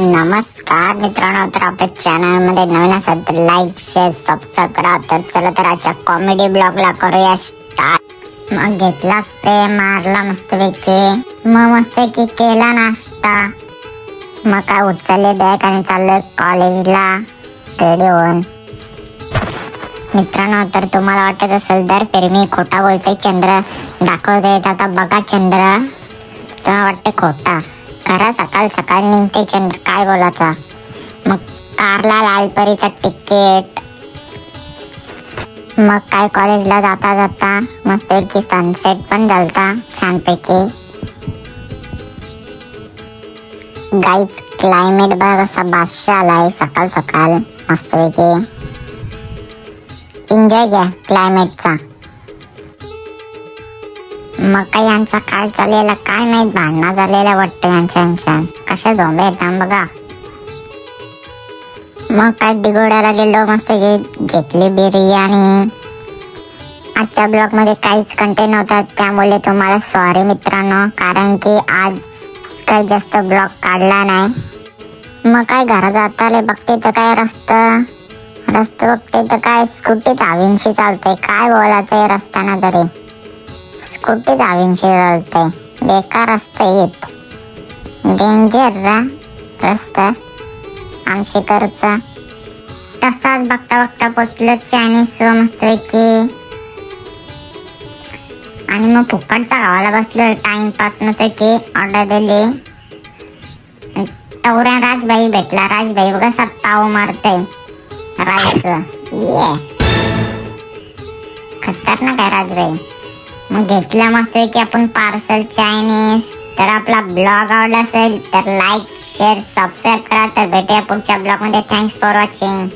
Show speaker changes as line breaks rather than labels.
नमस्कार मित्रांनो, तर आपल्या चॅनल मध्ये नवीन असाल तर लाईक शेअर सबस्क्राईब करा. तर चला तर आजच्या कॉमेडी ब्लॉगला करूया स्टार्ट. मग घेतला स्प्रे, मारला मस्तपैकी, मग मस्तपैकी केला नाश्ता, मग काय उचलले बॅग आणि चाललोय कॉलेजला रेडी होऊन. मित्रांनो, तर तुम्हाला वाटत असेल तर फिर मी खोटा बोलतोय, चंद्र दाखवते. आता बघा चंद्र, तुम्हाला वाटते खोटा, खरा सकाळ सकाळ निघते चंद्र, काय बोलायचा. मग कारला लालपरीचं तिकीट, मग काय कॉलेजला जाता जाता मस्तपैकी सनसेट पण झालता छानपैकी. गाईच क्लायमेट बघ असा बादशाह आलाय सकाळ सकाळ, मस्तपैकी एन्जॉय घ्या क्लायमेटचा. मग काय यांचा काय चाललेला काय माहित, भांडणं झालेला वाटतं यांच्या कशा झोंबे येतात बघा. मग काय डिगोड्याला गेलो, मस्त घेतली बिर्याणी. आजच्या ब्लॉग मध्ये काहीच कंटेंट नव्हता, त्यामुळे तुम्हाला सॉरी मित्रांनो, कारण की आज काही जास्त ब्लॉग काढला नाही. मग काय घरात जाताले बघते तर काय रस्ता बघते तर काय स्कूटी चावींशी चालते, काय बोलायचंय रस्त्याना तरी स्कूटी चावींशी चालते, बेकार रस्ता येत, डेंजर रस्ता आमशेकरचा. तसाच बघता बघता पोचलो चायनीज मस्तपैकी, आणि मग फुकटचा गावाला बसलो टाइमपास मस्तपैकी. ऑर्डर दिली, टवऱ्या राजबाई भेटला. राजबाई बघा सत्ताव मारते राईस, ये खतरनाक आहे राजबाई. मग घेतला मस्तपैकी आपण पार्सल चायनीज. तर आपला ब्लॉग आवडला असेल तर लाईक शेअर सबस्क्राईब करा. तर भेटूया पुढच्या ब्लॉग मध्ये. Thanks for watching.